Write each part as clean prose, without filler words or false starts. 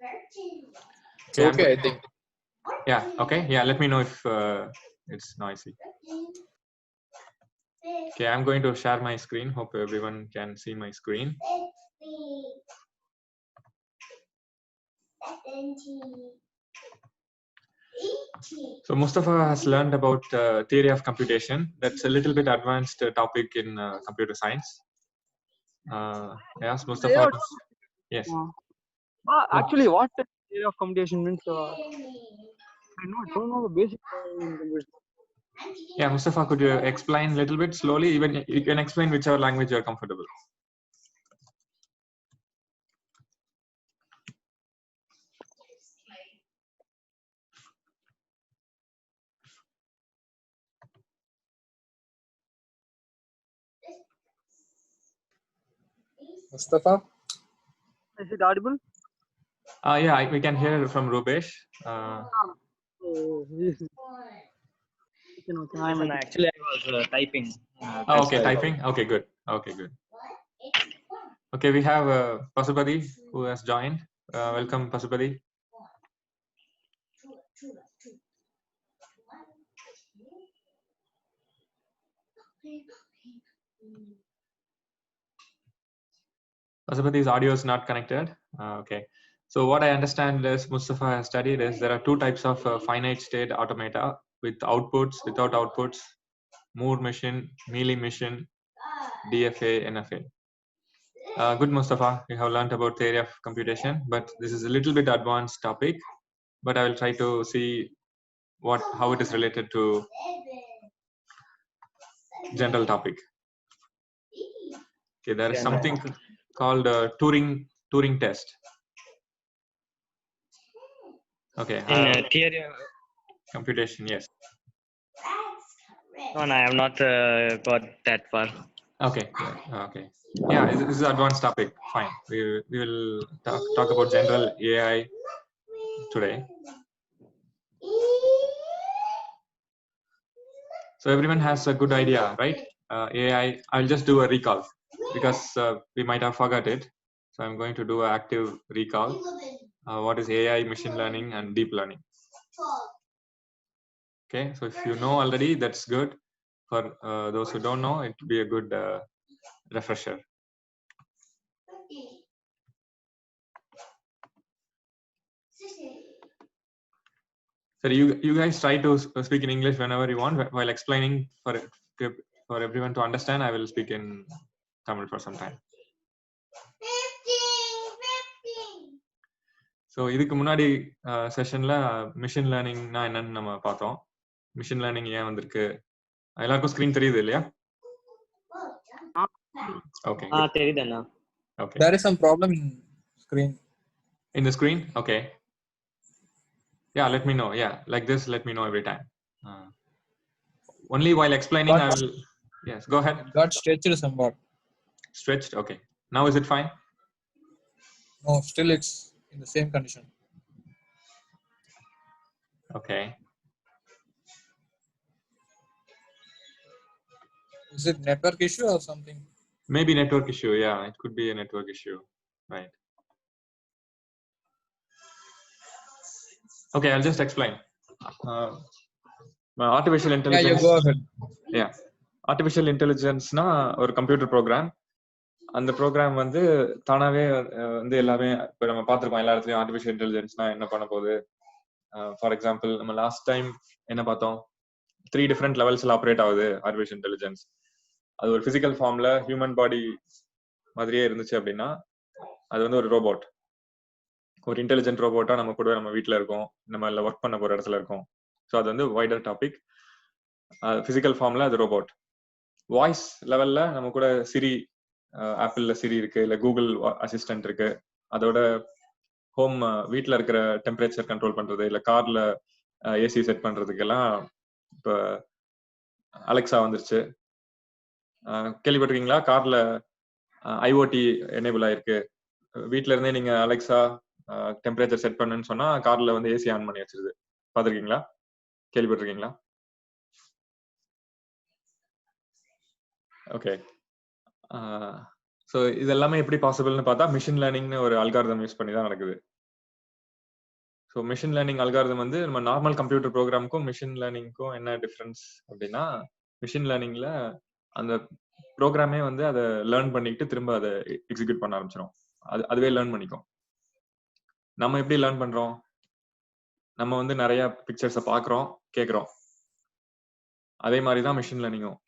Okay, Okay, I think. Yeah, okay. Yeah, let me know if it's noisy. Okay, I'm going to share my screen. Hope everyone can see my screen. So Mustafa has learned about theory of computation. That's a little bit advanced topic in computer science. Yes, Mustafa. Yes. Actually, what theory of computation means? I don't know the basic in computation. Yeah, Mustafa, could you explain a little bit slowly? Even you can explain whichever language you're comfortable. Mustafa? Is it audible? Yeah, we can hear from Rubesh. Actually, I was typing. Okay, typing. Okay, good. Okay, good. Okay, we have Pasupati who has joined. Welcome, Pasupati. Pasupati's audio is not connected. Okay. So what I understand is Mustafa has studied is there are two types of finite state automata with outputs, without outputs, Moore machine, Mealy machine, DFA, NFA. Good, Mustafa. You have learned about theory of computation, but this is a little bit advanced topic. But I will try to see how it is related to general topic. Okay, there is something called Turing test. Okay. In theory, computation, yes. No, I have not got that far. Okay. Okay. Yeah, this is an advanced topic. Fine. We will talk about general AI today. So everyone has a good idea, right? AI. I'll just do a recall because we might have forgot it. So I'm going to do an active recall. What is AI, machine learning, and deep learning? Okay. So if you know already, that's good. For those who don't know, it will be a good refresher. So you guys try to speak in English whenever you want. While explaining for everyone to understand, I will speak in Tamil for some time. So இதுக்கு முன்னாடி செஷன்ல machine லேர்னிங்னா என்னன்னு நம்ம பார்த்தோம். Machine learning ஏன் வந்திருக்கு? எல்லாருக்கும் screen தெரியுது இல்லையா? Okay. தெரியுதுண்ணா. Okay. There is some problem in screen. In the screen? Okay. Yeah, let me know. Yeah, like this, let me know every time. Only while explaining, I will. Yes, go ahead. Got stretched somewhat. Stretched. Okay. Now is it fine? No, still it's in the same condition. Okay. Is it network issue or something? Maybe network issue. Yeah, it could be a network issue. Right. Okay, I'll just explain. Artificial intelligence. Yeah, you go ahead. Yeah. Artificial intelligence na ஒரு computer program. அந்த program வந்து தானாவே வந்து எல்லாமே இப்போ நம்ம பார்த்துருக்கோம் எல்லா இடத்துலயும் ஆர்டிஃபிஷியல் இன்டெலிஜென்ஸ்னா என்ன பண்ண போகுது. ஃபார் எக்ஸாம்பிள் நம்ம லாஸ்ட் டைம் என்ன பார்த்தோம், 3 டிஃப்ரெண்ட் லெவல்ஸ்ல ஆப்ரேட் ஆகுது ஆர்டிஃபிஷியல் இன்டெலிஜென்ஸ். அது ஒரு பிசிக்கல் ஃபார்ம்ல ஹியூமன் பாடி மாதிரியே இருந்துச்சு அப்படின்னா அது வந்து ஒரு ரோபோட், ஒரு இன்டெலிஜென்ட் ரோபோட்டா நம்ம கூட நம்ம வீட்டில் இருக்கோம், நம்ம இல்லை ஒர்க் பண்ண போற இடத்துல இருக்கோம். ஸோ அது வந்து வைடர் டாபிக். பிசிக்கல் ஃபார்ம்ல அது ரோபோட். வாய்ஸ் லெவல்ல நம்ம கூட சிரி, ஆப்பிள்ல சிரி இருக்கு, இல்ல கூகுள் அசிஸ்டன்ட் இருக்கு. அதோட ஹோம் வீட்டில் இருக்கிற டெம்பரேச்சர் கண்ட்ரோல் பண்றது, இல்ல கார்ல ஏசி செட் பண்றதுக்கெல்லாம் இப்போ அலெக்சா வந்துருச்சு. கேள்விப்பட்டிருக்கீங்களா? கார்ல ஐஓடி எனேபிள் ஆயிருக்கு. வீட்டுல இருந்தே நீங்க அலெக்சா டெம்பரேச்சர் செட் பண்ணுன்னு சொன்னா கார்ல வந்து ஏசி ஆன் பண்ணி வச்சிருது. பாத்திருக்கீங்களா? கேள்விப்பட்டிருக்கீங்களா? ஓகே. ஸோ இது எல்லாமே எப்படி பாசிபிள்னு பார்த்தா மிஷின் லேர்னிங்னு ஒரு அல்காரிதம் யூஸ் பண்ணி தான் நடக்குது. ஸோ மிஷின் லேர்னிங் அல்காரிதம் வந்து நம்ம நார்மல் கம்ப்யூட்டர் ப்ரோக்ராமுக்கும் மிஷின் லேர்னிங்க்கும் என்ன டிஃப்ரென்ஸ் அப்படின்னா, மிஷின் லேர்னிங்ல அந்த ப்ரோக்ராமே வந்து அதை லேர்ன் பண்ணிட்டு திரும்ப அதை எக்ஸிக்யூட் பண்ண ஆரம்பிச்சிடும். அதுவே லேர்ன் பண்ணிக்கும். நம்ம எப்படி லேர்ன் பண்றோம்? நம்ம வந்து நிறைய பிக்சர்ஸை பார்க்குறோம், கேட்குறோம். அதே மாதிரி தான் மிஷின் லேர்னிங்கும்.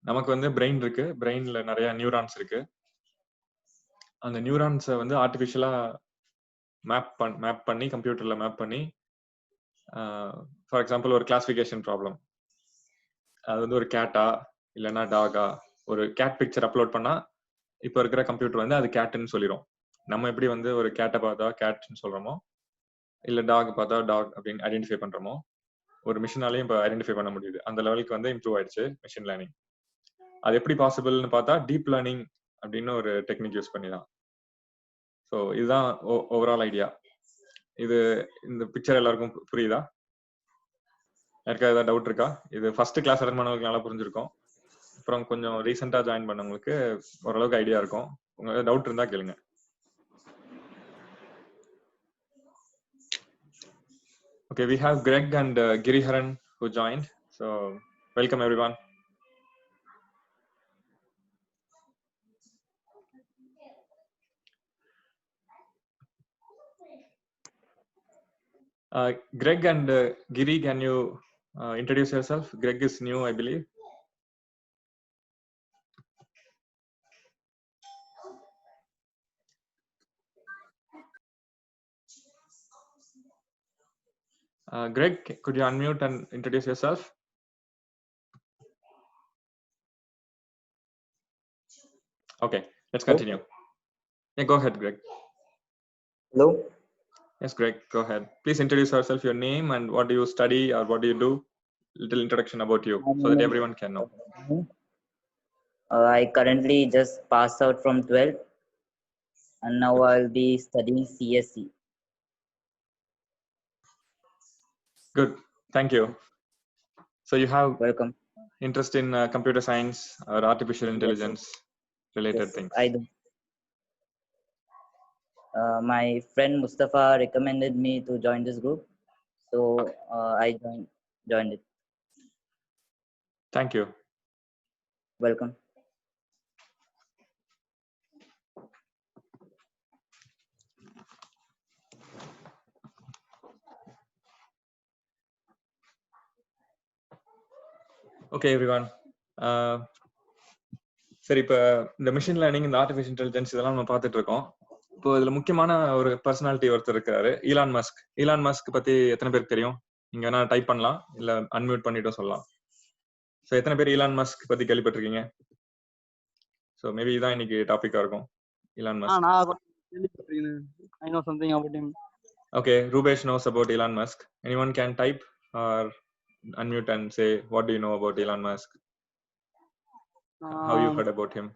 நமக்கு வந்து பிரெயின் இருக்கு, பிரெயின்ல நிறைய நியூரான்ஸ் இருக்கு. அந்த நியூரான்ஸை வந்து ஆர்டிஃபிஷியலா மேப் பண்ணி கம்ப்யூட்டர்ல மேப் பண்ணி, ஃபார் எக்ஸாம்பிள் ஒரு கிளாசிஃபிகேஷன் ப்ராப்ளம், அது வந்து ஒரு கேட்டா இல்லைன்னா டாகா, ஒரு கேட் பிக்சர் அப்லோட் பண்ணா இப்போ இருக்கிற கம்ப்யூட்டர் வந்து அது கேட்டுன்னு சொல்லிடும். நம்ம எப்படி வந்து ஒரு கேட்டை பார்த்தா கேட்னு சொல்றோமோ, இல்ல டாக் பார்த்தா டாக் அப்படின்னு ஐடென்டிஃபை பண்றோமோ, ஒரு மிஷினாலையும் இப்போ ஐடென்டிஃபை பண்ண முடியுது. அந்த லெவலுக்கு வந்து இம்ப்ரூவ் ஆயிடுச்சு மிஷின் லேர்னிங். அது எப்படி பாசிபிள்னு பார்த்தா டீப் லேர்னிங் அப்படின்னு ஒரு டெக்னிக் யூஸ் பண்ணி தான். ஸோ இதுதான் ஓவரால் ஐடியா. இந்த பிக்சர் எல்லாருக்கும் புரியுதா? யாருக்கா ஏதாவது டவுட் இருக்கா? இது ஃபர்ஸ்ட் கிளாஸ் அட்டன் பண்ணவங்களுக்கு நல்லா புரிஞ்சிருக்கும். அப்புறம் கொஞ்சம் ரீசெண்டா ஜாயின் பண்ணவங்களுக்கு ஓரளவுக்கு ஐடியா இருக்கும். உங்களுக்கு டவுட் இருந்தா கேளுங்க. Okay, we have Greg and Giriharan who joined. So welcome everyone. Greg and Giri, can you introduce yourself? Greg is new, I believe. Greg, could you unmute and introduce yourself? Okay, let's continue. Yeah, go ahead, Greg. Hello. Yes, Greg, go ahead. Please introduce yourself, your name and what do you study or what do you do? Little introduction about you so that everyone can know. I currently just passed out from 12th and now I'll be studying CSC. Good, thank you. So you have Welcome. interest in computer science or artificial intelligence related Yes, things? I do. My friend Mustafa recommended me to join this group, so I joined it. Thank you. Welcome. Okay, everyone. சரி, இப்போ இந்த machine learning, இந்த artificial intelligence இதெல்லாம் நம்ம பார்த்துட்டு இருக்கோம். இப்போ இதுல முக்கியமான ஒரு பர்சனாலிட்டி ஒருத்தர் இருக்காரு, ஈலான் மஸ்க். ஈலான் மஸ்க் பத்தி எத்தனை பேருக்கு தெரியும்? நீங்க வேணா டைப் பண்ணலாம், இல்ல அன்மியூட் பண்ணிட்டு சொல்லலாம். ஸோ எத்தனை பேர் ஈலான் மஸ்க் பத்தி கேள்விப்பட்டிருக்கீங்க? ஸோ மேபி இதான் இன்னைக்கு டாபிக்கா இருக்கும். Elon Musk. I know something about him. Okay, Rubesh knows about Elon Musk. Anyone can type or unmute and say what do you know about Elon Musk? How you heard about him?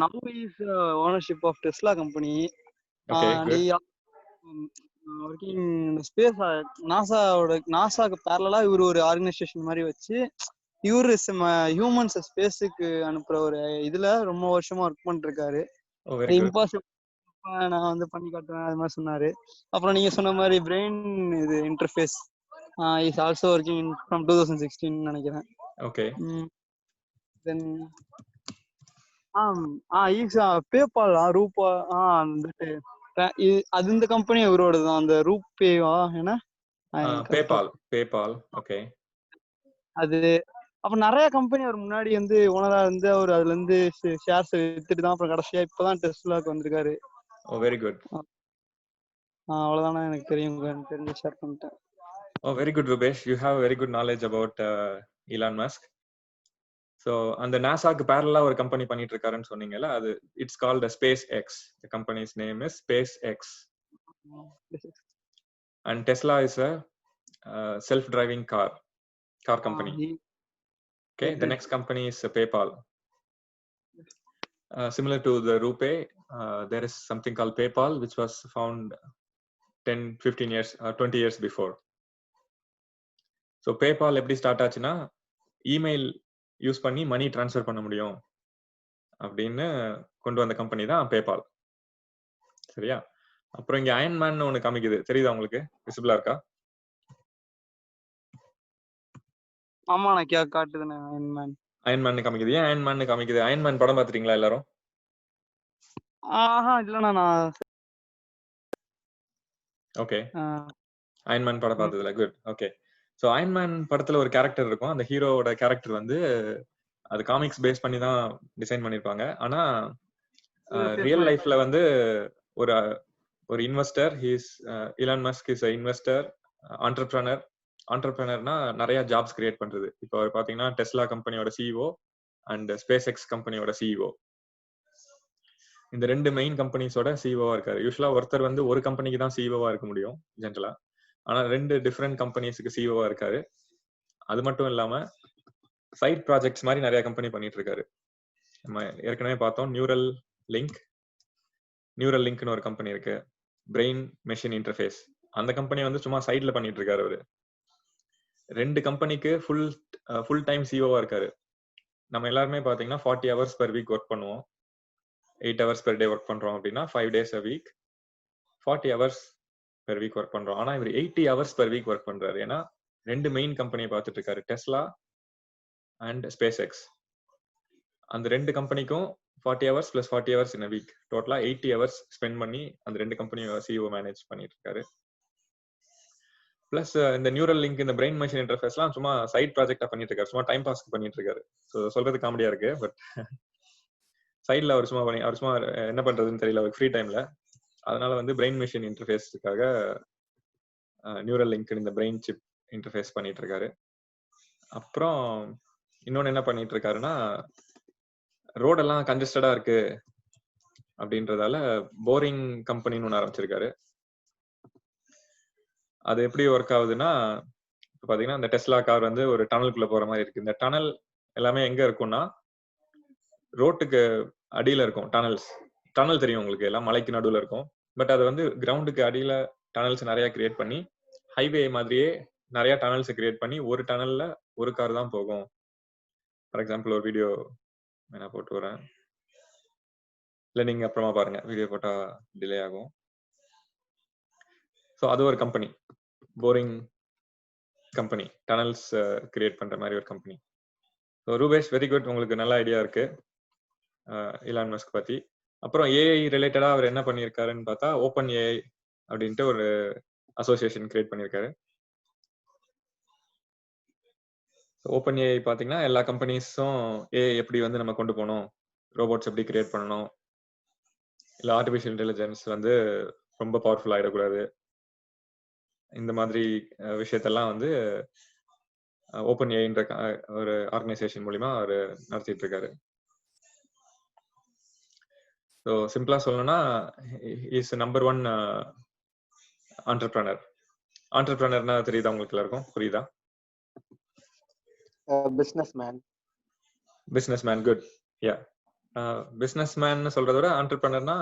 Now he is ownership of Tesla company. Okay, And good. he working in space. நாசாக்கு பேரலா இவர் ஒரு organisation மாதிரி வச்சு இவரு humans ஸ்பேஸுக்கு அனுப்புற ஒரு இதுல ரொம்ப வருஷமா ஒர்க் பண்ணிட்டு இருக்காரு. Oh, very good. இம்பாசிபிள் நான் வந்து பண்ணி காட்டுவேன் அது மாதிரி சொன்னாரு. அப்புறம் நீங்க சொன்ன மாதிரி பிரெயின் இது interface is also working from 2016 நினைக்கிறேன். Okay. Then பேபால் ரூபா அது இந்த கம்பெனி இவரோட தான், அந்த ரூபேவா என்ன பேபால். ஓகே. அது அப்ப நிறைய கம்பெனி அவர் முன்னாடி வந்து ஓனரா இருந்து அவர் அதுல இருந்து ஷேர்ஸ் வித்துட்டு தான் அப்புறம் கடைசியா இப்பதான் டெஸ்லாக்கு வந்திருக்காரு. Oh, very good. அவ்வளவுதானா எனக்கு தெரிஞ்சு ஷேர் பண்ணிட்டேன். Oh, very good, Rubesh. You have very good knowledge about Elon Musk. So அந்த நாசாக்கு பேரலா ஒரு கம்பெனி பண்ணிட்டு இருக்காருன்னு சொன்னீங்கல்ல, அது it's called SpaceX. The company's name is SpaceX. And Tesla is a self-driving car company. Okay, the next company is PayPal. Similar to the RuPay, there is something called PayPal, which was found 10, 15 years, 20 years before. So PayPal எப்படி start ஆச்சுன்னா, email use பண்ணி மணி transfer பண்ண முடியும் அப்படின்னு கொண்டு வந்த company தான் PayPal. சரியா? அப்புறம் இங்க அயன்மேன் ஒண்ணு காமிக்குது, தெரியுதா உங்களுக்கு? விசிபிளா இருக்கா? ஆமா நான் காட்டுதுண்ணே அயன்மேன். அயன்மேன் காமிக்குது. ஏன் அயன்மேன் காமிக்குது? அயன்மேன் படம் பாத்துட்டீங்களா எல்லாரும்? இல்லண்ணா நான் ஓகே, அயன்மேன் படம் பார்த்ததுல குட். ஓகே, ஸோ அயன்மேன் படத்துல ஒரு கேரக்டர் இருக்கும். அந்த ஹீரோவோட கேரக்டர் வந்து அது காமிக்ஸ் பேஸ் பண்ணி தான் டிசைன் பண்ணிருப்பாங்க. ஆனா ரியல் லைஃப்ல வந்து ஒரு ஒரு investor, he's Elon Musk is investor, ஆண்டர்பிரனர்னா நிறைய ஜாப்ஸ் கிரியேட் பண்றது. இப்போ அவர் பாத்தீங்கன்னா டெஸ்லா கம்பெனியோட சிஇஓ அண்ட் ஸ்பேஸ் எக்ஸ் கம்பெனியோட சிஇஓ, இந்த ரெண்டு மெயின் கம்பெனிஸோட சிஇஓவா இருக்காரு. யூஸ்வலா ஒருத்தர் வந்து ஒரு கம்பெனிக்கு தான் சிஇஓவா இருக்க முடியும் ஜென்ரலா, ஆனா ரெண்டு டிஃப்ரெண்ட் கம்பெனிஸ்க்கு சிஇஓவா இருக்காரு. அது மட்டும் இல்லாம சைட் ப்ராஜெக்ட்ஸ் மாதிரி நிறைய கம்பெனி பண்ணிட்டு இருக்காரு. நம்ம ஏற்கனவே பார்த்தோம் நியூரல் லிங்க்னு ஒரு கம்பெனி இருக்கு, பிரெயின் மெஷின் இன்டர்ஃபேஸ். அந்த கம்பெனி வந்து சும்மா சைட்ல பண்ணிட்டு இருக்காரு அவரு. ரெண்டு கம்பெனிக்கு ஃபுல் டைம் சிஇஓவா இருக்காரு. நம்ம எல்லாருமே பாத்தீங்கன்னா 40 hours per week ஒர்க் பண்ணுவோம், 8 hours per day ஒர்க் பண்றோம் அப்படின்னா 5 days a week 40 hours per week work பண்றோம். ஆனா இவர் 80 hours per week ஒர்க் பண்றாரு. ஏன்னா ரெண்டு மெயின் கம்பெனியை பார்த்துட்டு இருக்காரு, டெஸ்லா அண்ட் ஸ்பேஸ் எக்ஸ். அந்த ரெண்டு கம்பெனிக்கும் 40 hours plus 40 hours in a week, டோட்டலா 80 hours ஸ்பெண்ட் பண்ணி அந்த ரெண்டு கம்பெனியும் சிஇஓ மேனேஜ் பண்ணிட்டு இருக்காரு. பிளஸ் இந்த நியூரல் லிங்க், இந்த பிரெயின் மெஷின் இன்டர்ஃபேஸ்லாம் சும்மா சைட் ப்ராஜெக்டா பண்ணிட்டு இருக்காரு, சும்மா டைம் பாஸ்க்கு பண்ணிட்டு இருக்காரு. ஸோ சொல்றது காமெடியா இருக்கு, பட் சைட்ல அவர் சும்மா என்ன பண்றதுன்னு தெரியல அவருக்கு ஃப்ரீ டைம்ல. அதனால வந்து பிரெயின் மெஷின் இன்டர்ஃபேஸ்க்காக நியூரல் லிங்க் இந்த பிரெயின் சிப் இன்டர்ஃபேஸ் பண்ணிட்டு இருக்காரு. அப்புறம் இன்னொன்னு என்ன பண்ணிட்டு இருக்காருன்னா, ரோடெல்லாம் கன்ஜஸ்டடா இருக்கு அப்படின்றதால போரிங் கம்பெனின்னு ஒன்று ஆரம்பிச்சிருக்காரு. அது எப்படி ஒர்க் ஆகுதுன்னா, இப்போ பாத்தீங்கன்னா இந்த டெஸ்லா கார் வந்து ஒரு டனலுக்குள்ள போற மாதிரி இருக்கு. இந்த டனல் எல்லாமே எங்க இருக்கும்னா ரோட்டுக்கு அடியில இருக்கும். டனல் தெரியும் உங்களுக்கு, எல்லாம் மலைக்கு நடுவில் இருக்கும். பட் அது வந்து கிரவுண்டுக்கு அடியில டனல்ஸ் நிறைய கிரியேட் பண்ணி, ஹைவே மாதிரியே நிறைய டனல்ஸ் கிரியேட் பண்ணி ஒரு டனல்ல ஒரு கார் தான் போகும். ஃபார் எக்ஸாம்பிள் ஒரு வீடியோ நான் போட்டு வரேன், இல்லை நீங்க அப்புறமா பாருங்க, வீடியோ போட்டா டிலே ஆகும். ஸோ அது ஒரு company, boring company, tunnels create பண்ற மாதிரி ஒரு company. So Rupesh, very good, உங்களுக்கு நல்ல ஐடியா இருக்கு இலான் மஸ்க் பத்தி. அப்புறம் ஏஐ ரிலேட்டடா அவர் என்ன பண்ணியிருக்காருன்னு பார்த்தா, ஓப்பன் ஏஐ அப்படின்ட்டு ஒரு அசோசியேஷன் கிரியேட் பண்ணியிருக்காரு. ஓப்பன் ஏஐ பார்த்தீங்கன்னா எல்லா கம்பெனிஸும் ஏஐ எப்படி வந்து நம்ம கொண்டு போகணும், ரோபோட்ஸ் எப்படி கிரியேட் பண்ணணும், இல்லை ஆர்டிஃபிஷியல் இன்டெலிஜென்ஸ் வந்து ரொம்ப பவர்ஃபுல் ஆகிடக்கூடாது, இந்த மாதிரி விஷயத்தெல்லாம் வந்து ஓப்பன் ஏஐன்ற ஒரு ஆர்கனைசேஷன் மூலிமா அவர் நடத்திட்டு இருக்காரு. ஸோ சிம்பிளா சொல்லணும்னா இஸ் நம்பர் 1 ஆண்டர்பிரனர். ஆண்டர்பிரனர்னா தெரியுதா உங்களுக்கு எல்லாருக்கும்? புரியுதா? Businessman, good. யா, பிசினஸ்மேன் சொல்றத விட ஆண்டர்பிரனர்னா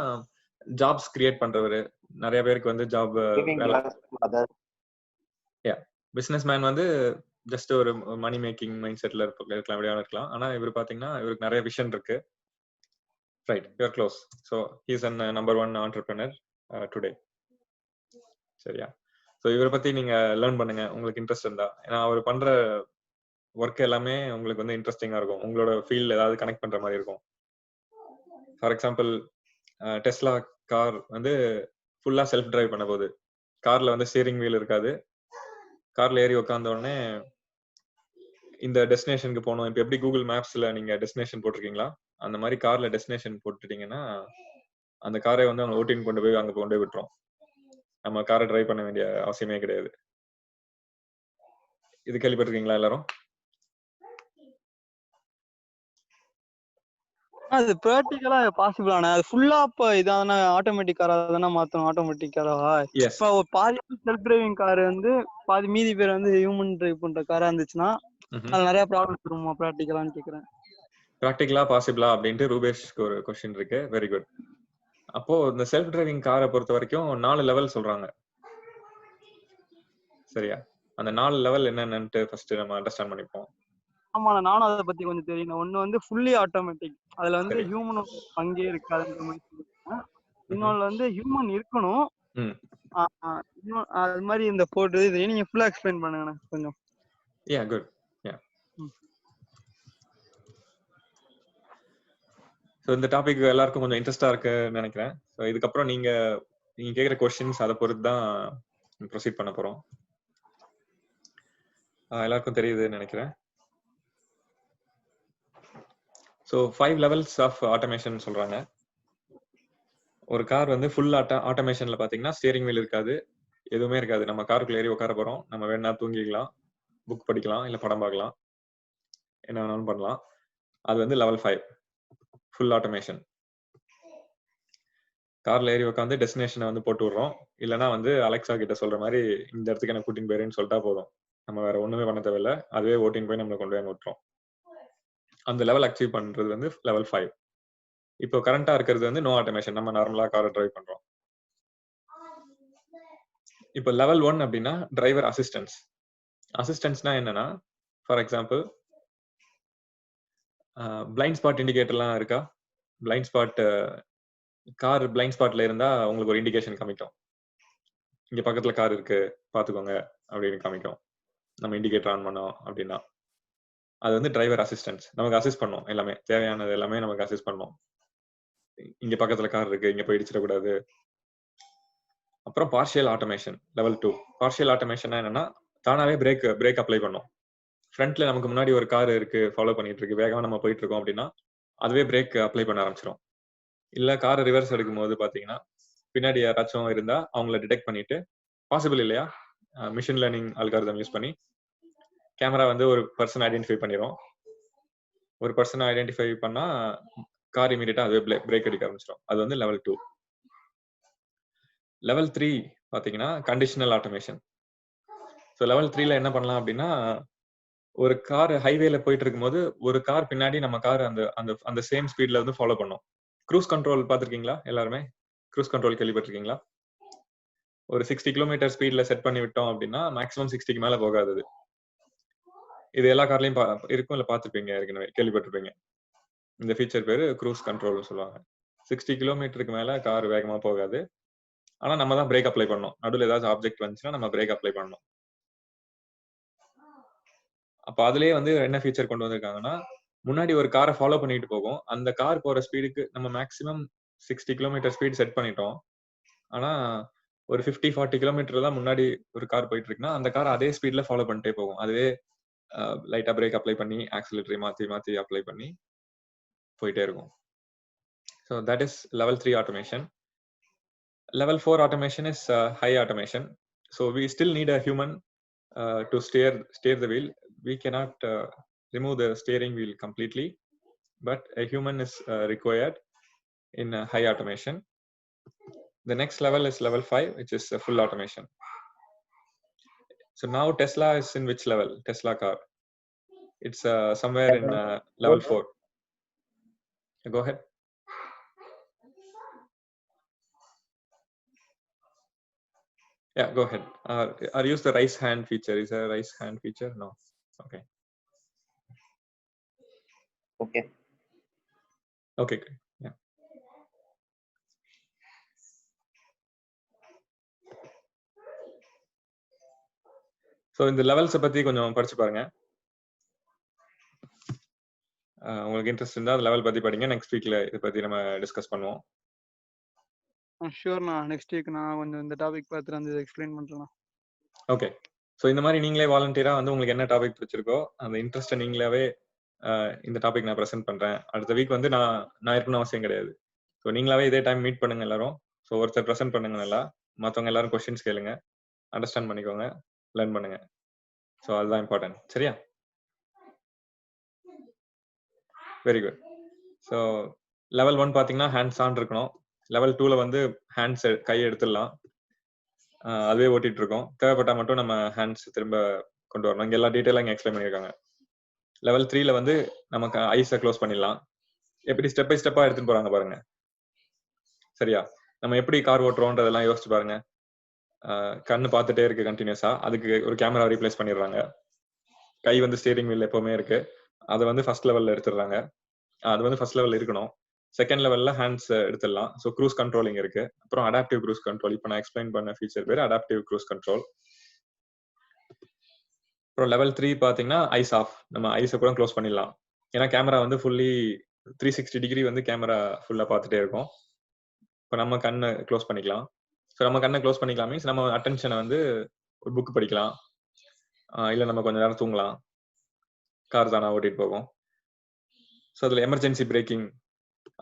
ஜாப்ஸ் கிரியேட் பண்றவரு, நிறைய பேருக்கு வந்து ஜாப் வேலை. யா, பிசினஸ்மேன் வந்து ஜஸ்ட் ஒரு மணி மேக்கிங் மைண்ட் செட்ல இருக்கலாம், எப்படியா இருக்கலாம். ஆனா இவர் பாத்தீங்கன்னா இவருக்கு நிறைய விஷன் இருக்கு. Right, you are close. So he is number 1 entrepreneur today. சரியா? ஸோ இவரை பத்தி நீங்க லேர்ன் பண்ணுங்க உங்களுக்கு இன்ட்ரெஸ்ட் இருந்தா. ஏன்னா அவர் பண்ற ஒர்க் எல்லாமே உங்களுக்கு வந்து இன்ட்ரெஸ்டிங்கா இருக்கும், உங்களோட ஃபீல்ட் ஏதாவது கனெக்ட் பண்ற மாதிரி இருக்கும். ஃபார் எக்ஸாம்பிள் டெஸ்லா கார் வந்து ஃபுல்லா செல்ஃப் டிரைவ் பண்ண போகுது. கார்ல வந்து ஸ்டீரிங் வீல் இருக்காது. கார்ல ஏறி உட்கார்ந்த உடனே இந்த டெஸ்டினேஷனுக்கு போகணும். இப்போ எப்படி கூகுள் மேப்ஸ்ல நீங்க டெஸ்டினேஷன் போட்டிருக்கீங்களா, அந்த மாதிரி கார்ல டெஸ்டினேஷன் போட்டுட்டீங்கன்னா அந்த காரை வந்து அவங்க ஓட்டின்னு கொண்டு போய் அங்க கொண்டு போய் விட்டுரும். நம்ம காரை டிரைவ் பண்ண வேண்டிய அவசியமே கிடையாது. இது கேள்விப்பட்டிருக்கீங்களா எல்லாரும்? அது பிராக்டிகலா பாசிபிள் ஆனா அது ஃபுல்லா இப்ப இதான ஆட்டோமேட்டிக் காரா தானே மாத்தணும். ஆட்டோமேட்டிக் காரா இப்ப ஒரு பாதி செல்ஃப் டிரைவிங் கார் வந்து பாதி மீதி பேர் வந்து ஹியூமன் டிரைவ் பண்ற காரா இருந்துச்சுன்னா அது நிறைய ப்ராப்ளம்ஸ் வருமா பிராக்டிகலான்னு கேக்குறேன். பிராக்டிகலா பாசிபிளா அப்படின்ட்டு ரூபேஷ்க்கு ஒரு கொஸ்டின் இருக்கு. Very good. அப்போ இந்த செல்ஃப் டிரைவிங் காரை பொறுத்த வரைக்கும் 4 லெவல் சொல்றாங்க. சரியா? அந்த 4 லெவல் என்னென்னட்டு ஃபர்ஸ்ட் நம்ம அண்டர்ஸ்டாண்ட் பண்ணிப்போம். ஆமா, நானும் அதை பத்தி கொஞ்சம் தெரியும். ஒண்ணு வந்து ஃபுல்லி ஆட்டோமேட்டிக், அதுல வந்து ஹியூமன் பங்கே இருக்காதுன்ற மாதிரி சொல்லிருக்கேன். இன்னொன்னு வந்து ஹியூமன் இருக்கணும், ம் இன்னும் அது மாதிரி இந்த போர்டு இது நீங்க ஃபுல்லா எக்ஸ்பிளைன் பண்ணுங்கண்ணா கொஞ்சம். யா குட். யா ஸோ இந்த டாபிக் எல்லாருக்கும் கொஞ்சம் இன்ட்ரெஸ்டா இருக்குன்னு நினைக்கிறேன். ஸோ இதுக்கப்புறம் நீங்க கேட்குற கொஸ்டின்ஸ் அதை பொறுத்து தான் ப்ரொசீட் பண்ண போறோம். எல்லாருக்கும் தெரியுதுன்னு நினைக்கிறேன். ஸோ 5 லெவல்ஸ் ஆஃப் ஆட்டோமேஷன் சொல்றாங்க. ஒரு கார் வந்து ஃபுல் ஆட்டோமேஷன்ல பாத்தீங்கன்னா ஸ்டியரிங் வீல் இருக்காது, எதுவுமே இருக்காது. நம்ம காருக்குள்ள ஏறி உட்கார போறோம், நம்ம வேணா தூங்கிக்கலாம், புக் படிக்கலாம், இல்ல படம் பார்க்கலாம், என்ன வேணாலும் பண்ணலாம். அது வந்து லெவல் 5 ஃபுல் ஆட்டோமேஷன். கார்ல ஏறி உட்காந்து டெஸ்டினேஷனை வந்து போட்டு விடுறோம், இல்லைன்னா வந்து அலெக்சா கிட்ட சொல்ற மாதிரி இந்த இடத்துக்கு எனக்கு கூட்டின்னு போயிருன்னு சொல்லிட்டா போதும், நம்ம வேற ஒண்ணுமே பண்ண தேவையில்ல, அதுவே ஓட்டின்னு போய் நம்மளை கொண்டு போய் விட்டுரும். அந்த லெவல் அச்சீவ் பண்றது வந்து லெவல் 5. இப்போ கரண்டா இருக்கிறது வந்து நோ ஆட்டோமேஷன், நம்ம நார்மலா காரை டிரைவ் பண்றோம். இப்போ லெவல் 1 அப்படின்னா டிரைவர் அசிஸ்டன்ஸ். அசிஸ்டன்ஸ்னா என்னன்னா, ஃபார் எக்ஸாம்பிள் பிளைண்ட் ஸ்பாட் இண்டிகேட்டர்லாம் இருக்கா? பிளைண்ட் ஸ்பாட், கார் பிளைண்ட் ஸ்பாட்ல இருந்தா உங்களுக்கு ஒரு இண்டிகேஷன் காமிக்கும், இங்க பக்கத்துல கார் இருக்கு பாத்துக்கோங்க அப்படின்னு காமிக்கும். நம்ம இண்டிகேட்டர் ஆன் பண்ணோம் அப்படின்னா அது வந்து டிரைவர் அசிஸ்டன்ஸ். நமக்கு அசிஸ்ட் பண்ணும், எல்லாமே தேவையானது எல்லாமே நமக்கு அசிஸ்ட் பண்ணும். இங்க பக்கத்துல கார் இருக்கு, இங்க போய் இடிச்சிடக்கூடாது. அப்புறம் partial automation level 2. Partial automation என்னன்னா, தானாவே பிரேக் அப்ளை பண்ணும். ஃப்ரண்ட்ல நமக்கு முன்னாடி ஒரு கார் இருக்கு, ஃபாலோ பண்ணிட்டு இருக்கு, வேகமா நம்ம போயிட்டு இருக்கோம் அப்படின்னா அதுவே பிரேக் அப்ளை பண்ண ஆரம்பிச்சிடும். இல்ல கார் ரிவர்ஸ் எடுக்கும் போது பாத்தீங்கன்னா பின்னாடி யாராச்சும் இருந்தா அவங்கள டிடெக்ட் பண்ணிட்டு, பாசிபிள் இல்லையா, மிஷின் லேர்னிங் அல்காரிதம் யூஸ் பண்ணி கேமரா வந்து ஒரு பர்சன் ஐடென்டிஃபை பண்ணிடும். ஒரு பர்சனை ஐடென்டிஃபை பண்ணா கார் இமீடியட்டா அதுவே பிரேக் அடிக்க ஆரம்பிச்சிடும். அது வந்து லெவல் 2. லெவல் 3 பாத்தீங்கன்னா கண்டிஷனல் ஆட்டோமேஷன். ஸோ லெவல் 3ல என்ன பண்ணலாம் அப்படின்னா, ஒரு கார் ஹைவேல போயிட்டு இருக்கும்போது ஒரு கார் பின்னாடி நம்ம கார் அந்த அந்த அந்த சேம் ஸ்பீட்ல வந்து ஃபாலோ பண்ணும். க்ரூஸ் கண்ட்ரோல் பார்த்துருக்கீங்களா? எல்லாருமே க்ரூஸ் கண்ட்ரோல் கேள்விப்பட்டிருக்கீங்களா? ஒரு 60 கிலோமீட்டர் ஸ்பீட்ல செட் பண்ணி விட்டோம் அப்படின்னா மேக்ஸிமம் 60க்கு மேல போகாது. இது எல்லா கார்லயும் இருக்கும், இல்ல பார்த்துருப்பீங்க, ஏற்கனவே கேள்விப்பட்டிருப்பீங்க. இந்த ஃபீச்சர் பேரு க்ரூஸ் கண்ட்ரோல்னு சொல்லுவாங்க. 60 கிலோமீட்டருக்கு மேல கார் வேகமா போகாது. ஆனா நம்ம தான் பிரேக் அப்ளை பண்ணணும். நடுவில் ஏதாவது ஆப்ஜெக்ட் வந்துச்சுன்னா நம்ம பிரேக் அப்ளை பண்ணணும். அப்ப அதுலயே வந்து என்ன ஃபீச்சர் கொண்டு வந்திருக்காங்கன்னா, முன்னாடி ஒரு காரை ஃபாலோ பண்ணிட்டு போகும், அந்த கார் போற ஸ்பீடுக்கு நம்ம மேக்ஸிமம் 60 கிலோமீட்டர் ஸ்பீட் செட் பண்ணிட்டோம். ஆனா ஒரு 50-40 கிலோமீட்டர் தான் முன்னாடி ஒரு கார் போயிட்டு இருக்குன்னா அந்த கார் அதே ஸ்பீட்ல ஃபாலோ பண்ணிட்டே போகும். அதுவே லைட்டா பிரேக் அப்ளை பண்ணி ஆக்சிலரேட்டரி மாத்தி மாத்தி அப்ளை பண்ணி போயிட்டே இருக்கும். So that is level 3 automation. Level 4 automation is high automation. So we still need a human to steer the wheel. We cannot remove the steering wheel completely, but a human is required in high automation. The next level is level 5, which is full automation. So now Tesla is in which level? Tesla car. It's somewhere in level 4. Go ahead. Yeah, go ahead. Or use the raise hand feature. Is there a raise hand feature? No. Okay. Okay. Okay, great. Yeah. So இந்த லெவல்ஸை பத்தி கொஞ்சம் படிச்சு பாருங்க. உங்களுக்கு interest இருந்தால் அந்த level பத்தி படிங்க. நெக்ஸ்ட் வீக்ல இதை பத்தி நம்ம டிஸ்கஸ் பண்ணுவோம். ஷூர்ண்ணா, நெக்ஸ்ட் வீக் நான் கொஞ்சம் இந்த டாபிக் பார்த்துட்டு வந்து எக்ஸ்பிளைன் பண்றேன். ஓகே. ஸோ இந்த மாதிரி நீங்களே வாலண்டியரா வந்து உங்களுக்கு என்ன டாபிக் பிடிச்சிருக்கோ அந்த இன்ட்ரெஸ்ட்டை நீங்களாவே இந்த டாபிக் நான் ப்ரெசென்ட் பண்றேன், அடுத்த வீக் வந்து நான் இருக்கணும்னு அவசியம் கிடையாது. ஸோ நீங்களாவே இதே டைம் மீட் பண்ணுங்க எல்லாரும். ஸோ ஒருத்தர் ப்ரெசென்ட் பண்ணுங்க, நல்லா மற்றவங்க எல்லாரும் கொஸ்டின்ஸ் கேளுங்க, அண்டர்ஸ்டாண்ட் பண்ணிக்கோங்க, லேர்ன் பண்ணுங்க. ஸோ அதுதான் இம்பார்ட்டன்ட். சரியா? Very good. ஸோ லெவல் 1 பார்த்தீங்கன்னா ஹேண்ட்ஸ் ஆன் இருக்கணும். லெவல் 2ல வந்து ஹேண்ட்ஸ் கையை எடுத்துடலாம், அதுவே ஓட்டிட்டு இருக்கோம். தேவைப்பட்டா மட்டும் நம்ம ஹேண்ட்ஸ் திரும்ப கொண்டு வரணும். இங்க எல்லா டீட்டெயிலும் இங்க எக்ஸ்பிளைன் பண்ணியிருக்காங்க. லெவல் 3ல வந்து நமக்கு ஐஸை க்ளோஸ் பண்ணிடலாம். எப்படி ஸ்டெப் பை ஸ்டெப்பா எடுத்துட்டு போறாங்க பாருங்க. சரியா? நம்ம எப்படி கார் ஓட்டுறோன்றதெல்லாம் யோசிச்சு பாருங்க. கண்ணு பார்த்துட்டே இருக்கு கண்டினியூஸா, அதுக்கு ஒரு கேமரா ரீப்ளேஸ் பண்ணிடுறாங்க. கை வந்து ஸ்டீரிங் வீல் எப்பவுமே இருக்கு, அதை வந்து ஃபர்ஸ்ட் லெவல்ல எடுத்துடுறாங்க. அது வந்து ஃபர்ஸ்ட் லெவல்ல இருக்கணும். செகண்ட் லெவல்ல ஹேண்ட்ஸ் எடுத்துடலாம். ஸோ க்ரூஸ் கண்ட்ரோலிங் இருக்கு. அப்புறம் அடாப்டிவ் க்ரூஸ் கண்ட்ரோல். இப்போ நான் எக்ஸ்பிளைன் பண்ண ஃபீச்சர் பேர் அடாப்டிவ் க்ரூஸ் கண்ட்ரோல். அப்புறம் லெவல் 3 பார்த்தீங்கன்னா ஐஸ் ஆஃப். நம்ம ஐஸை கூட க்ளோஸ் பண்ணிடலாம். ஏன்னா கேமரா வந்து ஃபுல்லி 360 டிகிரி வந்து கேமரா ஃபுல்லாக பார்த்துட்டே இருக்கும். இப்போ நம்ம கண்ணை க்ளோஸ் பண்ணிக்கலாம். ஸோ நம்ம கண்ணை க்ளோஸ் பண்ணிக்கலாம் மீன்ஸ் நம்ம அட்டென்ஷனை வந்து ஒரு புக் படிக்கலாம், இல்லை நம்ம கொஞ்ச நேரம் தூங்கலாம். கார் தானா ஓட்டிட்டு போகும். ஸோ அதில் எமர்ஜென்சி பிரேக்கிங்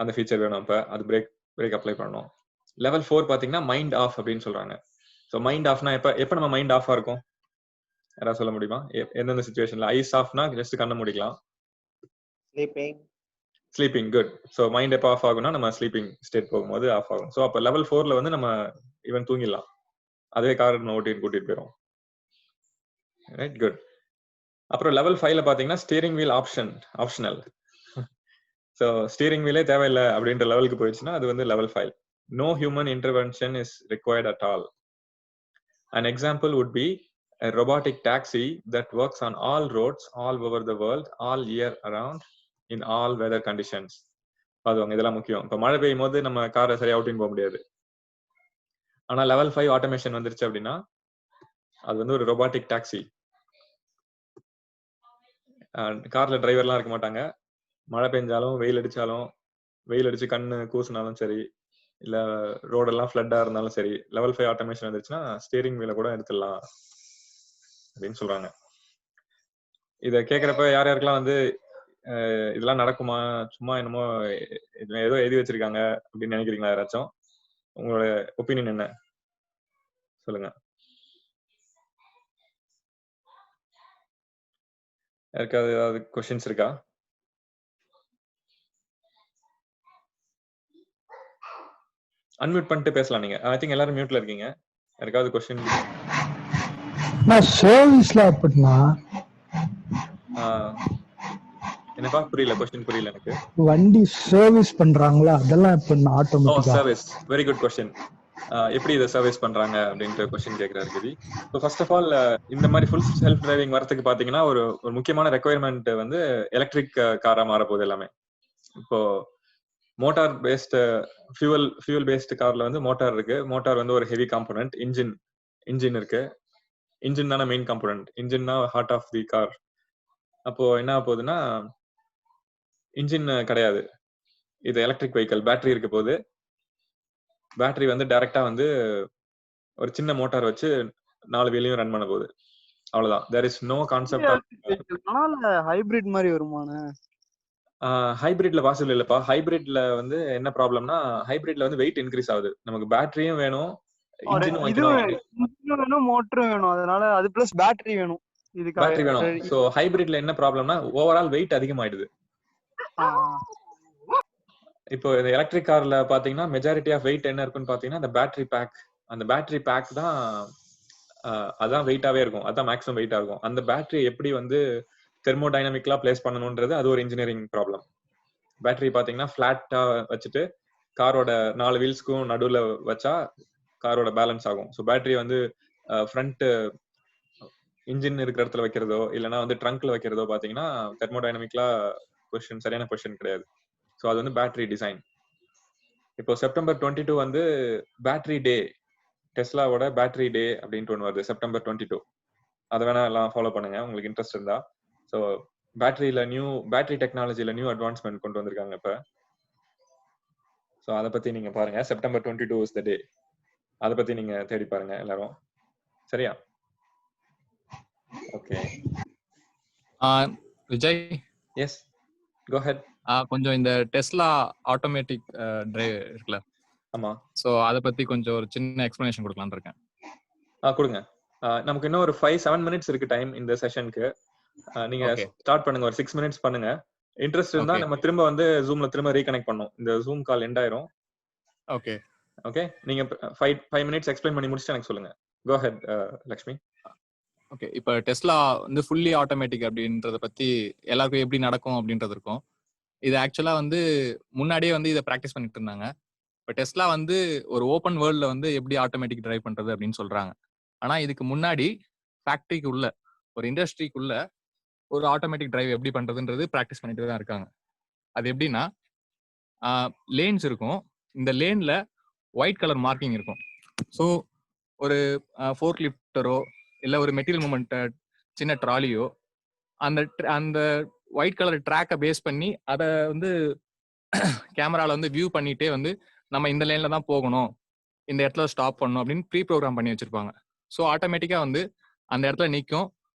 அந்த ஃபீச்சர் வேணும். அப்போ அது பிரேக் அப்ளை பண்ணணும். லெவல் 4 பார்த்தீங்கன்னா மைண்ட் ஆஃப் அப்படின்னு சொல்றாங்க. ஸோ மைண்ட் ஆஃப்னா எப்போ நம்ம மைண்ட் ஆஃபாக இருக்கும் யாராவது சொல்ல முடியுமா? எந்தெந்த சிச்சுவேஷன்ல? ஐஸ் ஆஃப்னா ஜஸ்ட் கண்ணை முடிக்கலாம். Sleeping good. ஸோ மைண்ட் எப்போ ஆஃப் ஆகும்னா நம்ம ஸ்லீப்பிங் ஸ்டேட் போகும்போது ஆஃப் ஆகும். ஸோ அப்போ லெவல் 4ல வந்து நம்ம ஈவன் தூங்கிடலாம், அதுவே கார் ஓட்டின்னு கூட்டிட்டு போயிடும். Right, good. அப்புறம் லெவல் 5ல பார்த்தீங்கன்னா steering wheel optional. So steering வீலே தேவையில்லை அப்படின்ற லெவலுக்கு போயிடுச்சுன்னா அது வந்து level 5. No human intervention is required at all. An example would be a robotic taxi that works on all roads all over the world all year around in all weather conditions. அதுவாங்க இதெல்லாம் முக்கியம். இப்போ மழை பெய்யும் போது நம்ம காரை சரியா ஓட்டின்னு போக முடியாது. ஆனா லெவல் 5 ஆட்டோமேஷன் வந்துருச்சு அப்படின்னா அது வந்து ஒரு robotic taxi. கார்ல டிரைவர்லாம் இருக்க மாட்டாங்க. மழை பெஞ்சாலும் வெயில் அடிச்சு கண்ணு கூசினாலும் சரி, இல்ல ரோடெல்லாம் ஃப்ளட்டா இருந்தாலும் சரி, லெவல் 5 ஆட்டோமேஷன் வந்துருச்சுன்னா ஸ்டீரிங் வீல கூட எடுத்துடலாம் அப்படின்னு சொல்றாங்க. இதை கேட்கறப்ப யார் யாருக்கெல்லாம் வந்து இதெல்லாம் நடக்குமா, சும்மா என்னமோ ஏதோ எழுதி வச்சிருக்காங்க அப்படின்னு நினைக்கிறீங்களா? யாராச்சும் உங்களோட ஒப்பீனியன் என்ன சொல்லுங்க. யாருக்காவது ஏதாவது கொஸ்டின்ஸ் இருக்கா? அன்மியூட் பண்ணிட்டு பேசலாம் நீங்க. ஐ திங்க் எல்லாரும் மியூட்ல இருக்கீங்க. யாருக்காவது கொஸ்டின்? நான் சர்வீஸ்ல அப்படின்னா என்னப்பா புரியல, கொஸ்டின் புரியல எனக்கு. வண்டி சர்வீஸ் பண்றாங்களா அதெல்லாம் எப்படின்னா ஆட்டோமேட்டிக்கா? Service, very good question. எப்படி இதை சர்வீஸ் பண்றாங்க அப்படின்ற கொஸ்டின் கேட்கிறாரு கிரி. ஸோ ஃபர்ஸ்ட் ஆஃப் ஆல் இந்த மாதிரி ஃபுல் செல்ஃப் டிரைவிங் வரதுக்கு பாத்தீங்கன்னா ஒரு முக்கியமான ரெக்குயர்மெண்ட் வந்து எலக்ட்ரிக் காரா மாற போகுது எல்லாமே. இப்போ மோட்டார் பேஸ்ட் ஃபியூல் பேஸ்ட் கார்ல வந்து மோட்டார் இருக்கு. மோட்டார் வந்து ஒரு ஹெவி காம்போனன்ட். இன்ஜின் இருக்கு. இன்ஜின் தானே மெயின் காம்போனன்ட். இன்ஜின் தான் ஹார்ட் ஆஃப் தி கார். அப்போ என்ன போகுதுன்னா இன்ஜின் கிடையாது, இது எலக்ட்ரிக் வெஹிக்கல். பேட்டரி இருக்க போது பேட்டரி வந்து டைரக்டா வந்து ஒரு சின்ன மோட்டார் வச்சு 4 வீலையும் ரன் பண்ண போகுது. அவ்வளவுதான். There is no concept of hybrid மாதிரி வருமானே. ஹைபிரிட்ல பாசிபிள் இல்லப்பா. ஹைபிரிட்ல வந்து என்ன ப்ராப்ளம்னா ஹைபிரிட்ல வந்து வெயிட் இன்க்ரீஸ் ஆகுது. நமக்கு பேட்டரியும் வேணும், இன்ஜினும் வேணும், மோட்டரும் வேணும். அதனால அது பிளஸ் பேட்டரி வேணும். பேட்டரி வேணும். சோ ஹைபிரிட்ல என்ன ப்ராப்ளம்னா ஓவரால் வெயிட் அதிகமாயிடுது. இப்போ இந்த எலக்ட்ரிக் கார்ல பாத்தீங்கன்னா மெஜாரிட்டி ஆஃப் வெயிட் என்ன இருக்குன்னு பாத்தீங்கன்னா அந்த பேட்டரி பேக். அந்த பேட்டரி பேக் தான் அதான் வெயிட்டாவே இருக்கும். அதான் மேக்ஸிமம் வெயிட்டா இருக்கும். அந்த பேட்டரி எப்படி வந்து தெர்மோடைனமிக்கலா பிளேஸ் பண்ணணும்ன்றது அது ஒரு இன்ஜினியரிங் ப்ராப்ளம். பேட்டரி பாத்தீங்கன்னா பிளாட்டா வச்சுட்டு காரோட 4 வீல்ஸ்க்கும் நடுவுல வச்சா காரோட பேலன்ஸ் ஆகும். ஸோ பேட்டரி வந்து ஃப்ரண்ட் இன்ஜின் இருக்கிற இடத்துல வைக்கிறதோ இல்லைன்னா வந்து ட்ரங்க்ல வைக்கிறதோ பாத்தீங்கன்னா தெர்மோடைனமிக்கலா சரியான பொசிஷன் கிடையாது. ஸோ அது வந்து பேட்டரி டிசைன். இப்போ செப்டம்பர் 22 வந்து பேட்டரி டே, டெஸ்லாவோட பேட்டரி டே அப்படின்ட்டு ஒன்று வருது செப்டம்பர் 22. அதை வேணா எல்லாம் ஃபாலோ பண்ணுங்க உங்களுக்கு இன்ட்ரெஸ்ட் இருந்தா. ஸோ பேட்டரி டெக்னாலஜில நியூ அட்வான்ஸ்மெண்ட் கொண்டு வந்திருக்காங்க இப்ப. ஸோ அதை பத்தி நீங்க பாருங்க. செப்டம்பர் 22 இஸ் த டே. அதை பத்தி நீங்க தேடி பாருங்க எல்லாரும். சரியா? ஓகே விஜய். எஸ், கோ ஹெட். கொஞ்சம் இந்த டெஸ்லா ஆட்டோமேட்டிக் டிரைவ் இருக்குல்ல, ஆமா, சோ அத பத்தி கொஞ்சம் ஒரு சின்ன எக்ஸ்பிளனேஷன் கொடுக்கலாம்னு இருக்கேன். கொடுங்க. நமக்கு இன்னும் ஒரு 5-7 மினிட்ஸ் இருக்கு டைம் இந்த செஷனுக்கு. நீங்க ஸ்டார்ட் பண்ணுங்க. ஒரு 6 மினிட்ஸ் பண்ணுங்க. இன்ட்ரெஸ்ட் இருந்தா நம்ம திரும்ப வந்து ஜூம்ல திரும்ப ரீகனெக்ட் பண்ணோம். இந்த ஜூம் கால் எண்ட் ஆயிரும். ஓகே ஓகே, நீங்க 5 மினிட்ஸ் எக்ஸ்பிளைன் பண்ணி முடிச்சிட்டு எனக்கு சொல்லுங்க. கோ ஹெட் லக்ஷ்மி. ஓகே, இப்போ டெஸ்லா வந்து ஃபுல்லி ஆட்டோமேட்டிக் அப்படின்றத பத்தி எல்லாருக்கும் எப்படி நடக்கும் அப்படின்றது இருக்கும். இது ஆக்சுவலா வந்து முன்னாடியே வந்து இதை ப்ராக்டிஸ் பண்ணிட்டு இருந்தாங்க. இப்போ டெஸ்லா வந்து ஒரு ஓப்பன் வேர்ல்ட்ல வந்து எப்படி ஆட்டோமேட்டிக் டிரைவ் பண்றது அப்படின்னு சொல்றாங்க. ஆனா இதுக்கு முன்னாடி ஃபேக்டரிக்கு உள்ள ஒரு இண்டஸ்ட்ரிக்குள்ள ஒரு ஆட்டோமேட்டிக் டிரைவ் எப்படி பண்றதுன்றது ப்ராக்டிஸ் பண்ணிட்டு தான் இருக்காங்க. அது எப்படின்னா, லேன்ஸ் இருக்கும். இந்த லேன்ல ஒயிட் கலர் மார்க்கிங் இருக்கும். ஸோ ஒரு ஃபோர்க் லிஃப்டரோ இல்லை ஒரு மெட்டீரியல் மூமெண்ட் சின்ன ட்ராலியோ அந்த ஒயிட் கலர் ட்ராக்கை பேஸ் பண்ணி அதை வந்து கேமராவில் வந்து வியூ பண்ணிட்டே வந்து நம்ம இந்த லைன்ல தான் போகணும், இந்த இடத்துல ஸ்டாப் பண்ணணும் அப்படின்னு ப்ரீ ப்ரோக்ராம் பண்ணி வச்சிருப்பாங்க. ஸோ ஆட்டோமேட்டிக்காக வந்து அந்த இடத்துல நிற்கும்.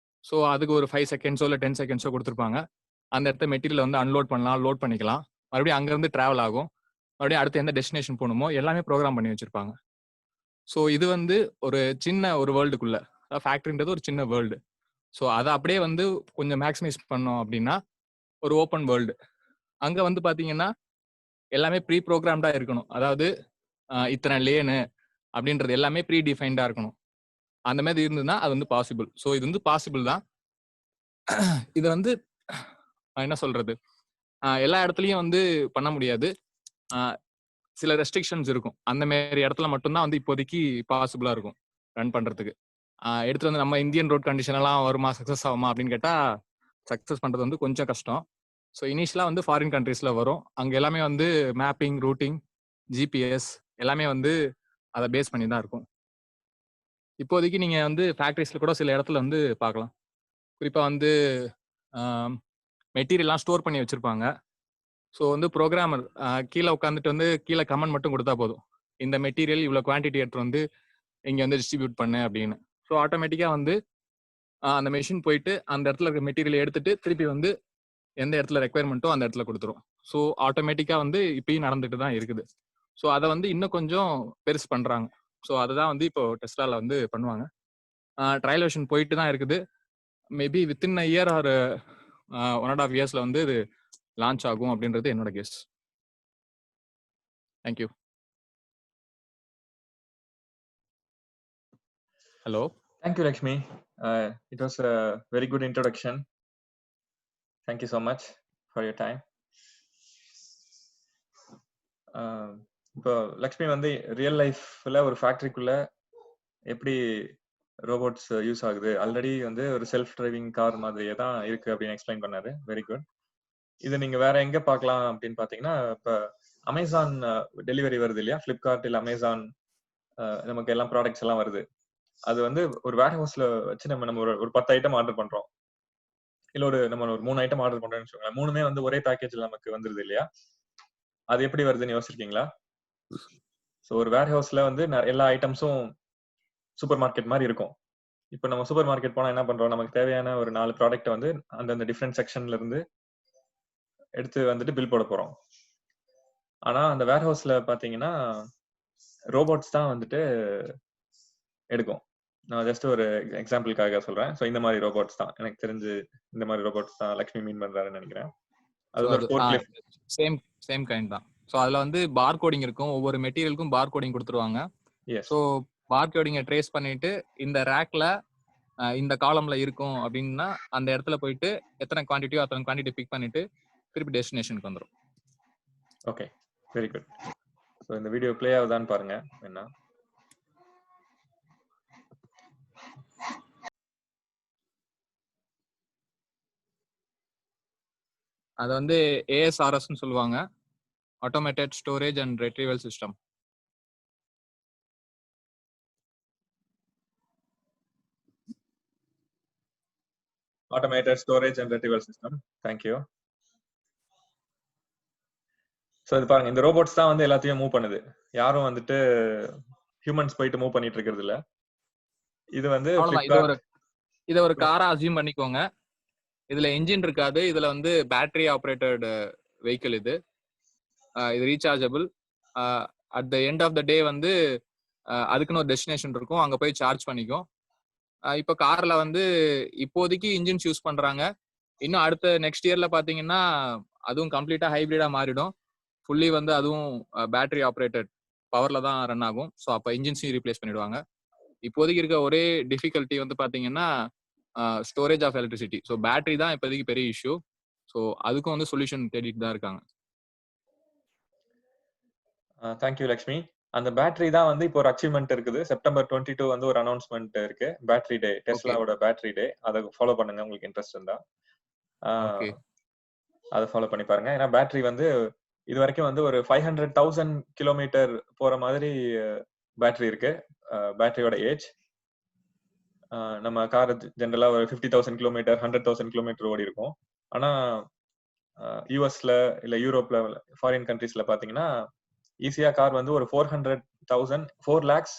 ஸோ அதுக்கு ஒரு 5 செகண்ட்ஸோ இல்லை 10 செகண்ட்ஸோ கொடுத்துருப்பாங்க. அந்த இடத்த மெட்டீரியல் வந்து அன்லோட் பண்ணலாம், லோட் பண்ணிக்கலாம், மறுபடியும் அங்கேருந்து ட்ராவல் ஆகும், மறுபடியும் அடுத்து எந்த டெஸ்டினேஷன் போகணுமோ எல்லாமே ப்ரோக்ராம் பண்ணி வச்சிருப்பாங்க. ஸோ இது வந்து ஒரு சின்ன ஒரு வேர்ல்டுக்குள்ள, ஃபேக்ட்ரின்றது ஒரு சின்ன வேர்ல்டு. ஸோ அதை அப்படியே வந்து கொஞ்சம் மேக்ஸிமைஸ் பண்ணோம் அப்படின்னா ஒரு ஓப்பன் வேர்ல்டு. அங்கே வந்து பார்த்தீங்கன்னா எல்லாமே ப்ரீ ப்ரோக்ராம்டாக இருக்கணும். அதாவது இத்தனை லேனு அப்படின்றது எல்லாமே ப்ரீ டிஃபைன்டாக இருக்கணும். அந்த மாதிரி இருந்ததுன்னா அது வந்து பாசிபிள். ஸோ இது வந்து பாசிபிள் தான். இது வந்து என்ன சொல்றது, எல்லா இடத்துலையும் வந்து பண்ண முடியாது. சில ரெஸ்ட்ரிக்ஷன்ஸ் இருக்கும். அந்த மாதிரி இடத்துல மட்டும்தான் வந்து இப்போதைக்கு பாசிபிளா இருக்கும் ரன் பண்றதுக்கு. எடுத்துட்டு வந்து நம்ம இந்தியன் ரோட் கண்டிஷன் எல்லாம் வருமா, சக்சஸ் ஆகுமா அப்படின்னு கேட்டா சக்சஸ் பண்றது வந்து கொஞ்சம் கஷ்டம். ஸோ இனிஷியலா வந்து ஃபாரின் கண்ட்ரீஸ்ல வரும். அங்க எல்லாமே வந்து மேப்பிங், ரூட்டிங், ஜிபிஎஸ் எல்லாமே வந்து அதை பேஸ் பண்ணி தான் இருக்கும். இப்போதைக்கு நீங்க வந்து ஃபேக்டரிஸ்ல கூட சில இடத்துல வந்து பார்க்கலாம். குறிப்பா வந்து மெட்டீரியல்லாம் ஸ்டோர் பண்ணி வச்சிருப்பாங்க. ஸோ வந்து ப்ரோக்ராமர் கீழே உட்காந்துட்டு வந்து கீழே கமெண்ட் மட்டும் கொடுத்தா போதும், இந்த மெட்டீரியல் இவ்வளோ குவான்டிட்டி எடுத்து வந்து இங்கே வந்து டிஸ்ட்ரிபியூட் பண்ணு அப்படின்னு. ஸோ ஆட்டோமேட்டிக்காக வந்து அந்த மெஷின் போயிட்டு அந்த இடத்துல இருக்க மெட்டீரியல் எடுத்துட்டு திருப்பி வந்து எந்த இடத்துல ரெக்குயர்மெண்ட்டோ அந்த இடத்துல கொடுத்துரும். ஸோ ஆட்டோமேட்டிக்காக வந்து இப்பயும் நடந்துட்டு தான் இருக்குது. ஸோ அதை வந்து இன்னும் கொஞ்சம் பெருசு பண்ணுறாங்க. ஸோ அதுதான் வந்து இப்போ டெஸ்லாவில் வந்து பண்ணுவாங்க. ட்ரையல் வெர்ஷன் போயிட்டு தான் இருக்குது. Maybe within a year R 1.5 இயர்ஸ்ல வந்து இது லான்ச் ஆகும் அப்படின்றது என்னோட guess. Thank you. Hello. Thank you, Lakshmi. It was a very good introduction. Thank you so much for your time. இப்போ லக்ஷ்மி வந்து ரியல் லைஃப்ல ஒரு ஃபேக்டரிக்குள்ள எப்படி ரோபோட்ஸ் யூஸ் ஆகுது, ஆல்ரெடி வந்து ஒரு செல்ஃப் டிரைவிங் கார் மாதிரியே தான் இருக்கு அப்படின்னு எக்ஸ்பிளைன் பண்ணாரு. Very good. இது நீங்க வேற எங்க பார்க்கலாம் அப்படின்னு பாத்தீங்கன்னா, இப்ப அமேசான் டெலிவரி வருது இல்லையா, பிளிப்கார்ட் இல்ல அமேசான், நமக்கு எல்லாம் ப்ராடக்ட்ஸ் எல்லாம் வருது. அது வந்து ஒரு வேர் ஹவுஸ்ல வச்சு நம்ம ஒரு 10 ஐட்டம் ஆர்டர் பண்றோம், இல்ல நம்ம ஒரு 3 ஐட்டம் ஆர்டர் பண்றோம்னு வச்சுக்கோங்களேன். 3மே வந்து ஒரே பேக்கேஜ்ல நமக்கு வந்துருது இல்லையா. அது எப்படி வருதுன்னு யோசிச்சிருக்கீங்களா? ஸோ ஒரு வேர் ஹவுஸ்ல வந்து எல்லா ஐட்டம்ஸும் சூப்பர் மார்க்கெட் மாதிரி இருக்கும். இப்போ நம்ம சூப்பர் மார்க்கெட் போனா என்ன பண்றோம், நமக்கு தேவையான ஒரு 4 ப்ராடக்ட் வந்து அந்தந்த டிஃப்ரெண்ட் செக்ஷன்ல இருந்து எடுத்து வந்துட்டு பில் போட போறோம். ஆனா அந்த வேர் ஹவுஸ்ல பாத்தீங்கன்னா ரோபோட்ஸ் தான் வந்துட்டு எடுக்கும். நான் ஜஸ்ட் ஒரு எக்ஸாம்பிளுக்காக சொல்றேன். ஸோ இந்த மாதிரி ரோபோட்ஸ் தான், எனக்கு தெரிஞ்சு இந்த மாதிரி ரோபோட்ஸ் தான் லக்ஷ்மி மீன் பண்றாருன்னு நினைக்கிறேன். அது ஒரு சேம் கைண்ட் தான். ஸோ அதுல வந்து பார் கோடிங் இருக்கும். ஒவ்வொரு மெட்டீரியலுக்கும் பார் கோடிங் கொடுத்துருவாங்க. ஸோ பார் கோடிங்கை ட்ரேஸ் பண்ணிட்டு இந்த ரேக்ல இந்த காலம்ல இருக்கும் அப்படின்னா அந்த இடத்துல போயிட்டு எத்தனை குவான்டிட்டியோ அத்தனை குவான்டிட்டி பிக் பண்ணிட்டு திருப்பி டெஸ்டினேஷனுக்கு வந்துடும். Okay, very good. ஸோ இந்த வீடியோ பிளே ஆகுதான்னு பாருங்க. என்ன அது வந்து ஏஎஸ்ஆர்எஸ்ன்னு சொல்லுவாங்க, automated storage and retrieval system. Automated storage and retrieval system. Thank you. So இது பாருங்க, இந்த ரோபோட்ஸ் தான் வந்து எல்லாத்தையும் மூவ் பண்ணுது. யாரும் வந்துட்டு ஹியூமன்ஸ் போயிட்டு மூவ் பண்ணிட்டு இருக்கிறது இல்ல. இது வந்து இதை ஒரு காரா அஸ்யூம் பண்ணிக்கோங்க. இதுல என்ஜின் இருக்காது, இதுல வந்து பேட்டரி ஆப்ரேட்டட் வெஹிக்கிள். இது rechargeable. At the end of the day வந்து அதுக்குன்னு ஒரு டெஸ்டினேஷன் இருக்கும், அங்க போய் சார்ஜ் பண்ணிக்கும். இப்போ கார்ல வந்து இப்போதைக்கு இன்ஜின்ஸ் யூஸ் பண்றாங்க. இன்னும் அடுத்த நெக்ஸ்ட் இயர்ல பாத்தீங்கன்னா அதுவும் கம்ப்ளீட்டா ஹைபிரிடா மாறிடும். ஃபுல்லி வந்து அதுவும் பேட்டரி ஆப்ரேட்டட் பவர்ல தான் ரன் ஆகும். ஸோ அப்போ இன்ஜின்ஸையும் ரீப்ளேஸ் பண்ணிடுவாங்க. இப்போதைக்கு இருக்க ஒரே டிஃபிகல்ட்டி வந்து பாத்தீங்கன்னா storage of electricity. So battery தான் இப்போதைக்கு பெரிய இஷ்யூ. ஸோ அதுக்கும் வந்து சொல்யூஷன் தேடிட்டு தான் இருக்காங்க. தேங்க்யூ லக்ஷ்மி. அந்த பேட்டரி தான் வந்து இப்போ ஒரு அச்சீவ்மெண்ட் இருக்குது. செப்டம்பர் 22 வந்து ஒரு அனௌன்ஸ்மெண்ட் இருக்கு, பேட்டரி டே, டெஸ்லாவோட பேட்டரி டே. அதை ஃபாலோ பண்ணுங்க உங்களுக்கு இன்ட்ரெஸ்ட் இருந்தா. அதை ஃபாலோ பண்ணி பாருங்க. ஏன்னா பேட்டரி வந்து இது வரைக்கும் வந்து ஒரு 500,000 கிலோமீட்டர் போற மாதிரி பேட்டரி இருக்கு. பேட்டரியோட ஏஜ் நம்ம கார் ஜென்ரலா ஒரு 50,000 கிலோமீட்டர் 100,000 கிலோமீட்டர் ஓடி இருக்கும். ஆனா யூஎஸ்ல இல்ல யூரோப்ல ஃபாரின் கண்ட்ரீஸ்ல பாத்தீங்கன்னா ஈஸியா கார் வந்து ஒரு 400,000 4 lakhs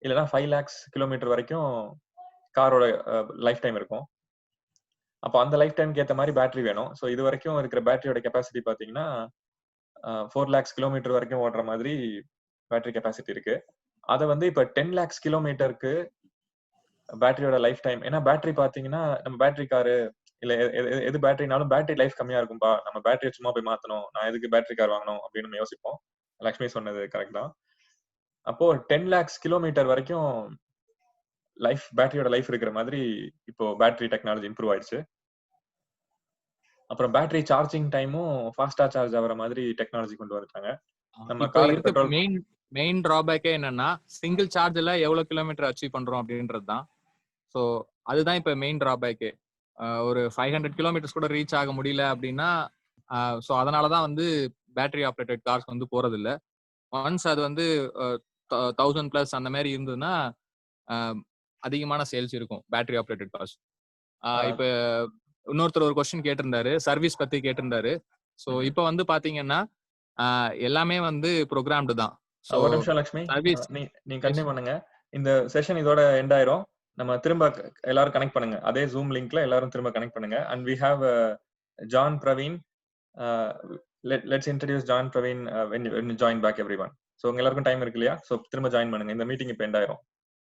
இல்லைன்னா 5 lakhs கிலோமீட்டர் வரைக்கும் காரோட லைஃப் டைம் இருக்கும். அப்போ அந்த லைஃப் டைம்க்கு ஏற்ற மாதிரி பேட்டரி வேணும். ஸோ இது வரைக்கும் இருக்கிற பேட்டரியோட கெப்பாசிட்டி பாத்தீங்கன்னா 4 lakhs கிலோமீட்டர் வரைக்கும் ஓடுற மாதிரி பேட்டரி கெப்பாசிட்டி இருக்கு. அதை வந்து இப்ப 10 lakhs கிலோமீட்டருக்கு பேட்டரியோட லைஃப் டைம், ஏன்னா பேட்டரி பாத்தீங்கன்னா நம்ம பேட்டரி காரு இல்ல எது பேட்டரினாலும் பேட்டரி லைஃப் கம்மியா இருக்கும்பா, நம்ம பேட்டரியை சும்மா போய் மாத்தணும், நான் எதுக்கு பேட்டரி கார் வாங்கணும் அப்படின்னு நம்ம யோசிப்போம். லக்ஷ்மி சொன்னது கரெக்ட் தான். அப்போ 10 lakhs கிலோமீட்டர் வரைக்கும் லைஃப் பேட்டரியோட லைஃப் இருக்கிற மாதிரி இப்போ பேட்டரி டெக்னாலஜி இம்ப்ரூவ் ஆயிடுச்சு. அப்புறம் பேட்டரி சார்ஜிங் டைமும் ஃபாஸ்டா சார்ஜ் ஆகிற மாதிரி டெக்னாலஜி கொண்டு வந்துட்டாங்க. நம்ம காருக்கு பெட்ரோல் மெயின் டிராபேக்கே என்னன்னா சிங்கிள் சார்ஜ்ல எவ்வளவு கிலோமீட்டர் அச்சீவ் பண்றோம் அப்படின்றது தான். ஸோ அதுதான் இப்போ மெயின் டிராபேக்கு. ஒரு 500 கிலோமீட்டர்ஸ் கூட ரீச் ஆக முடியல அப்படின்னா ஸோ அதனாலதான் வந்து பேட்டரி ஆப்ரேட்டட் கார்ஸ் வந்து போறது இல்லை. ஒன்ஸ் அது வந்து 1000+ அந்த மாதிரி இருந்ததுன்னா அதிகமான சேல்ஸ் இருக்கும் பேட்டரி ஆப்ரேட்டட் கார்ஸ். இப்போ இன்னொருத்தர் ஒரு கொஸ்டின் கேட்டிருந்தாரு, சர்வீஸ் பத்தி கேட்டிருந்தாரு. ஸோ இப்போ வந்து பாத்தீங்கன்னா எல்லாமே வந்து ப்ரோக்ராம்டு தான். ஒரு நிமிஷம் லக்ஷ்மி, நீங்க கண்டினியூ பண்ணுங்க. இந்த செஷன் இதோட எண்ட் ஆயிரும். நம்ம திரும்ப எல்லாரும் கனெக்ட் பண்ணுங்க, அதே ஜூம் லிங்க்ல எல்லாரும் திரும்ப கனெக்ட் பண்ணுங்க. And we have John Praveen. Let's introduce John Praveen when you join back everyone. So உங்க எல்லாருக்கும் டைம் இருக்கு இல்லையா? ஸோ திரும்ப ஜாயின் பண்ணுங்க. இந்த மீட்டிங் இப்போ எண்ட் ஆயிரும்.